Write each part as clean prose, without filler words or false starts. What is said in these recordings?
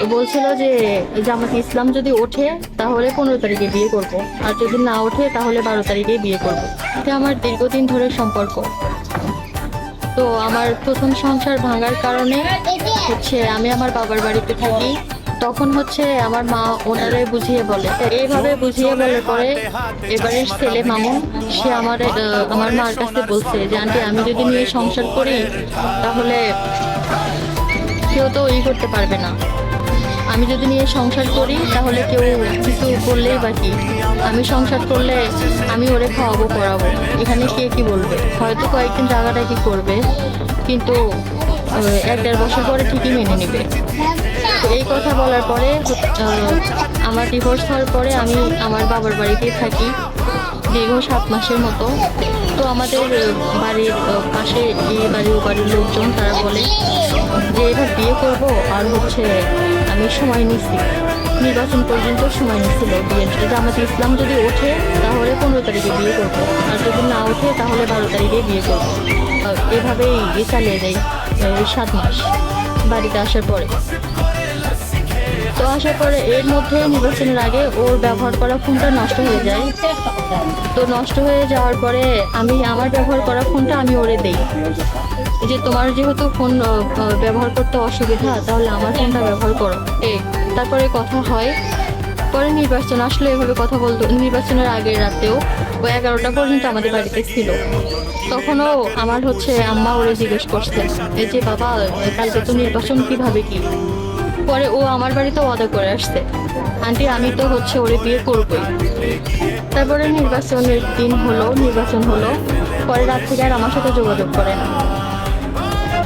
বলছিল যে জামাতে ইসলাম যদি ওঠে তাহলে 15 তারিখে বিয়ে করব, আর যদি না ওঠে তাহলে 12 তারিখে বিয়ে করব। এটা আমার দীর্ঘদিন ধরে সম্পর্ক। তো আমার প্রথম সংসার ভাঙার কারণে হচ্ছে আমি আমার বাবার বাড়িতে থাকি। তখন হচ্ছে আমার মা ওনারে বুঝিয়ে বলে, এইভাবে বুঝিয়ে বলে পরে এবারে ছেলে মামুন সে আমার মার কাছে বলছে যে আন্টি আমি যদি নিয়ে সংসার করি তাহলে কেউ তো করতে পারবে না। আমি যদি নিয়ে সংসার করি তাহলে কেউ কিছু বললেই বা কি, আমি সংসার করলে আমি ওরে খাওয়াবো পড়াবো, এখানে কে কি বলবে, হয়তো কয়েকদিন জায়গাটা কি করবে, কিন্তু 1-1.5 বছর পরে ঠিকই মেনে নেবে। তো এই কথা বলার পরে আমার ডিভোর্স হওয়ার পরে আমি আমার বাবার বাড়িতেই থাকি দীর্ঘ 7 মাসের মতো। তো আমাদের বাড়ির পাশে এই বাড়ি ও বাড়ির লোকজন তারা বলে যে এবার বিয়ে করব, আর হচ্ছে আমি সময় নিচ্ছি, নির্বাচন পর্যন্ত সময় নিচ্ছিল বিয়ের। জামাতে ইসলাম যদি ওঠে তাহলে 15 তারিখে বিয়ে করবো, আর যদি না ওঠে তাহলে 12 তারিখে বিয়ে করবো। এভাবেই চালিয়ে যাই 7 মাস বাড়িতে আসার পরে। তো আসার পরে এর মধ্যে নির্বাচনের আগে ওর ব্যবহার করা ফোনটা নষ্ট হয়ে যায়। তো নষ্ট হয়ে যাওয়ার পরে আমি আমার ব্যবহার করা ফোনটা আমি ওরে দেই, যে তোমার যেহেতু ফোন ব্যবহার করতে অসুবিধা তাহলে আমার ফোনটা ব্যবহার করো। তারপরে কথা হয়, পরে নির্বাচন আসলে এভাবে কথা বলতো। নির্বাচনের আগের রাতেও ও 11টা পর্যন্ত আমাদের বাড়িতে ছিল। তখনও আমার হচ্ছে আম্মা ওরে জিজ্ঞেস করছে এই যে বাবা কালকে তো নির্বাচন, কিভাবে কি। পরে ও আমার বাড়িতে ওয়াদা করে আসছে আন্টি আমি তো হচ্ছে ওরে বিয়ে করবই। তারপরে নির্বাচনের দিন হলো, নির্বাচন হলো, পরে রাত থেকে আর আমার সাথে যোগাযোগ করে না।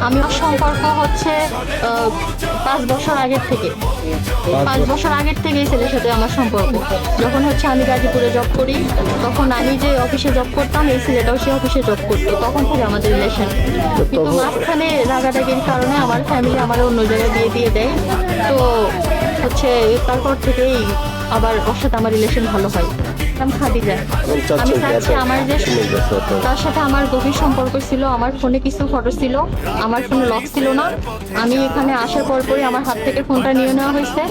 আমি সম্পর্ক হচ্ছে 5 বছর আগের থেকে, 5 বছর আগের থেকে এই ছেলের সাথে আমার সম্পর্ক। যখন হচ্ছে আমি গাজীপুরে জব করি, তখন আমি যে অফিসে জব করতাম এই ছেলেটাও সে অফিসে জব করতো, তখন থেকে আমাদের রিলেশন। কিন্তু মাঝখানে রাগারাগির কারণে আমার ফ্যামিলি আমার অন্য জায়গায় বিয়ে দিয়ে দেয়। তো হচ্ছে তারপর থেকেই আবার ওর সাথে আমার রিলেশন ভালো হয়। খাদিজা, আমি চাচ্ছি আমার যে তার সাথে আমার গভীর সম্পর্ক ছিল। আমার ফোনে কিছু ফটো ছিল, আমার ফোনে লক ছিল না। আমি এখানে আসার পরই আমার হাত থেকে ফোনটা নিয়ে নেওয়া হয়েছে।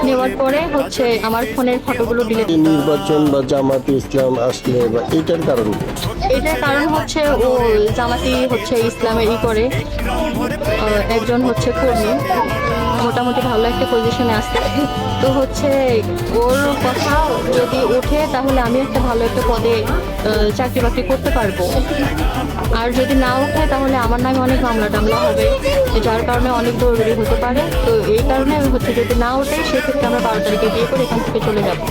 নেওয়ার পরে হচ্ছে আমার ফোনের ফটোগুলো ডিলিট। নির্বাচন বা জামাতে ইসলাম আসলে বা এটার কারণ, এটার কারণ হচ্ছে ও জামাতি হচ্ছে ইসলামের করে একজন হচ্ছে কর্মী, মোটামুটি ভালো একটা পজিশনে আসছে। তো হচ্ছে ওর কথা যদি ওঠে তাহলে আমি একটা ভালো একটা পদে চাকরি বাকরি করতে পারবো, আর যদি না ওঠে তাহলে আমার নামে অনেক মামলা টামলা হবে, যার কারণে অনেক দৌড়াদৌড়ি হতে পারে। তো এই কারণে হচ্ছে যদি না ওঠে সেক্ষেত্রে আমরা 12 তারিখে বিয়ে করে এখান থেকে চলে যাবো।